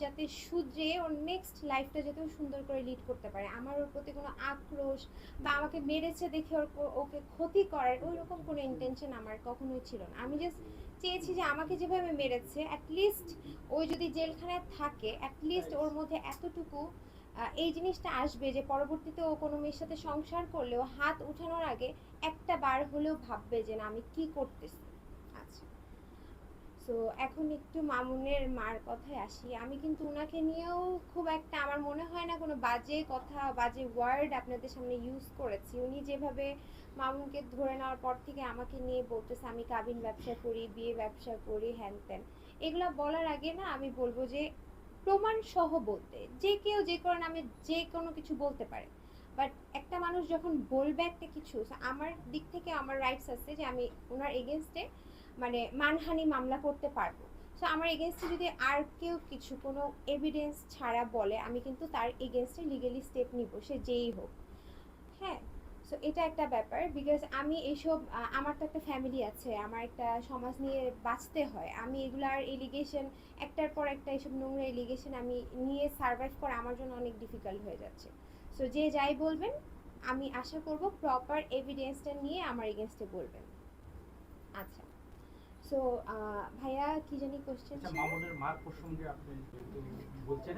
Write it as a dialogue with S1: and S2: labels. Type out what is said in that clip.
S1: যাতে শুধরে ওর নেক্সট লাইফটা যাতে ও সুন্দর করে লিড করতে পারে। আমার ওর প্রতি কোনো আক্রোশ বা আমাকে মেরেছে দেখে ওকে ক্ষতি করার ওই রকম কোনো ইন্টেনশন আমার কখনোই ছিল না। আমি জাস্ট চেয়েছি যে আমাকে যেভাবে মেরেছে অ্যাটলিস্ট ও যদি জেলখানায় থাকে অ্যাটলিস্ট ওর মধ্যে এতটুকু এই জিনিসটা আসবে যে পরবর্তীতে ও কোনো মেয়ের সাথে সংসার করলেও হাত উঠানোর আগে একটা বার হলেও ভাববে যে না আমি কি করতেছি। আচ্ছা, সো এখন একটু মামুনের মার কথায় আসি। আমি কিন্তু উনাকে নিয়েও খুব একটা আমার মনে হয় না কোনো বাজে কথা বাজে ওয়ার্ড আপনাদের সামনে ইউজ করেছি। উনি যেভাবে মামুনকে ধরে নেওয়ার পর থেকে আমাকে নিয়ে বলতেছে আমি কাবিন ব্যবসা করি, বিয়ে ব্যবসা করি, হ্যান ত্যান, এগুলা বলার আগে না আমি বলবো যে প্রমাণ সহ বলতে, যে কেউ যে কোনো নামে যে কোনো কিছু বলতে পারে, বাট একটা মানুষ যখন বলবে একটা কিছু, আমার দিক থেকে আমার রাইটস আছে যে আমি ওনার এগেনস্টে মানে মানহানি মামলা করতে পারবো। সো আমার এগেনস্টে যদি আর কেউ কিছু কোনো এভিডেন্স ছাড়া বলে আমি কিন্তু তার এগেনস্টে লিগালি স্টেপ নিব, সে যেই হোক। হ্যাঁ, সো এটা একটা ব্যাপার বিকজ আমি এইসব আমার তো একটা ফ্যামিলি আছে, আমার একটা সমাজ নিয়ে বাঁচতে হয়। আমি এগুলার এলিগেশন একটার পর একটা এইসব নোংরা এলিগেশন আমি নিয়ে সার্ভাইভ করা আমার জন্য অনেক ডিফিকাল্ট হয়ে যাচ্ছে। সো যে যাই বলবেন আমি আশা করব প্রপার এভিডেন্সটা নিয়ে আমার এগেনস্টে বলবেন। আচ্ছা, সো ভাইয়া কি জানি কোশ্চেন
S2: আচ্ছা,
S1: ছিল?
S2: মামুনের মার প্রসঙ্গে আপনি যেহেতু বলছেন